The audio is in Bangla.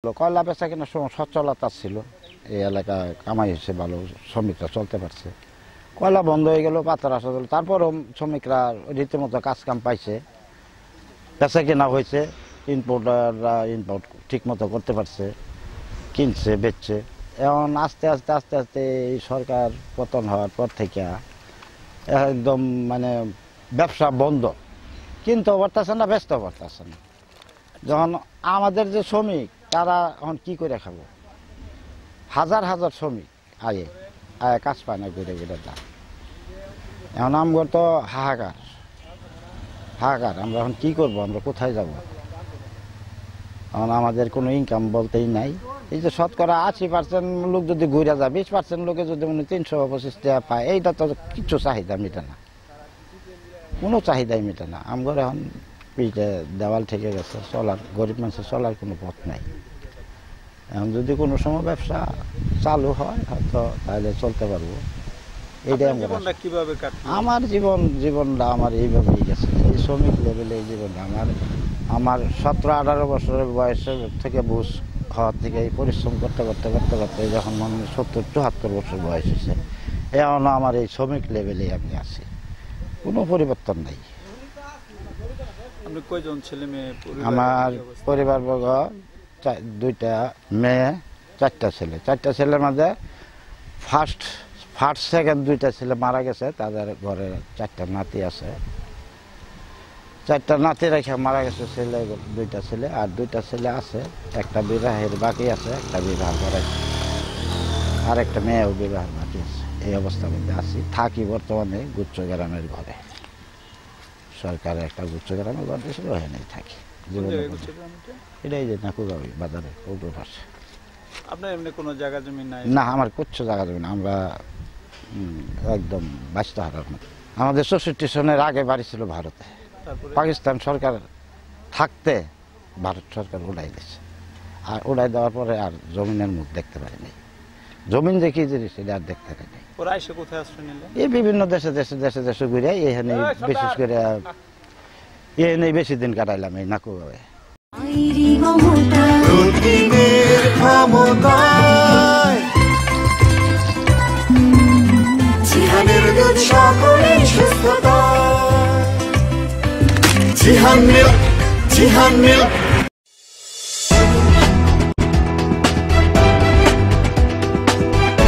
কয়লা বেচা কিনা সচ্ছলতা ছিল, এই এলাকায় কামাই হচ্ছে ভালো, শ্রমিকরা চলতে পারছে। কয়লা বন্ধ হয়ে গেল, পাথর আসা গেল, তারপরও শ্রমিকরা রীতিমতো কাজ কাম পাইছে, বেচা কিনা হয়েছে, ইম্পোর্টাররা ইম্পোর্ট ঠিক মতো করতে পারছে, কিনছে বেচছে। এখন আস্তে আস্তে আস্তে আস্তে এই সরকার পতন হওয়ার পর থেকে একদম মানে ব্যবসা বন্ধ, কিনতেও পারতেছে না, বেচতেও পারতেছে না। যখন আমাদের যে শ্রমিক তারা এখন কি করে খাবো, হাজার হাজার শ্রমিক আয়ে কাজ পায় না, ঘুরে ঘুরে দাম। এখন আমার তো হাহাকার হাহাকার, আমরা এখন কি করবো, আমরা কোথায় যাব? এখন আমাদের কোনো ইনকাম বলতেই নাই। এই যে শতকরা 80% লোক যদি ঘুরে যায়, 20% লোকে যদি 325 টাকা পায়, এইটা তো কিছু চাহিদা মিটে না, কোনো চাহিদাই মিটে না। আমার এখন পিঠে দেওয়াল ঠেকে গেছে, চলার গরিব মানুষের চলার কোনো পথ নাই। এখন যদি কোনো সময় ব্যবসা চালু হয় হয়তো তাহলে চলতে পারবো। এইটাই আমার জীবনটা আমার এইভাবেই গেছে, এই শ্রমিক লেভেলে এই জীবনটা আমার 17-18 বছরের বয়সের থেকে বুঝ হওয়ার থেকে এই পরিশ্রম করতে করতে করতে করতে যখন মনে 70-74 বছর বয়স হয়েছে, এখন আমার এই শ্রমিক লেভেলে আমি আছি, কোনো পরিবর্তন নেই। আমার পরিবারবর্গ 2টা মেয়ে, 4টা ছেলে। 4টা ছেলের মধ্যে ফার্স্ট সেকেন্ড 2টা ছেলে মারা গেছে, তাদের ঘরে 4টা নাতি আছে। 4টা নাতি রেখে মারা গেছে ছেলে, 2টা ছেলে, আর 2টা ছেলে আছে, একটা বিবাহের বাকি আছে, একটা বিবাহ করে, আর একটা মেয়েও বিবাহের বাকি আছে। এই অবস্থার মধ্যে আছি, থাকি বর্তমানে গুচ্ছ গ্রামের ঘরে। সরকারের একটা গুচ্ছ গ্রামের ঘর দিয়েছিল, ওখানেই থাকি। এটাই যে নাকুগাঁও বাজারে উল্টো পাশে। আপনার এমনি কোনো জায়গা জমি নাই? না, আমার কিচ্ছু জায়গা জমি না, আমরা একদম বাঁচতে হারার মতো। আমাদের 64 সনের আগে বাড়ি ছিল ভারতে, পাকিস্তান সরকার থাকতে ভারত সরকার উড়াই দিয়েছে, আর উড়াই দেওয়ার পরে আর জমিনের মুখ দেখতে পারিনি। জমিন যে কি জিনিস এটা আর দেখতে পারিনি। এই বিভিন্ন দেশে দেশে দেশে দেশে ঘুরে এখানে, বিশেষ করে এখানে বেশি দিন কাটাইলাম এই নাকুগাঁওয়ে। জিহান মিল্ক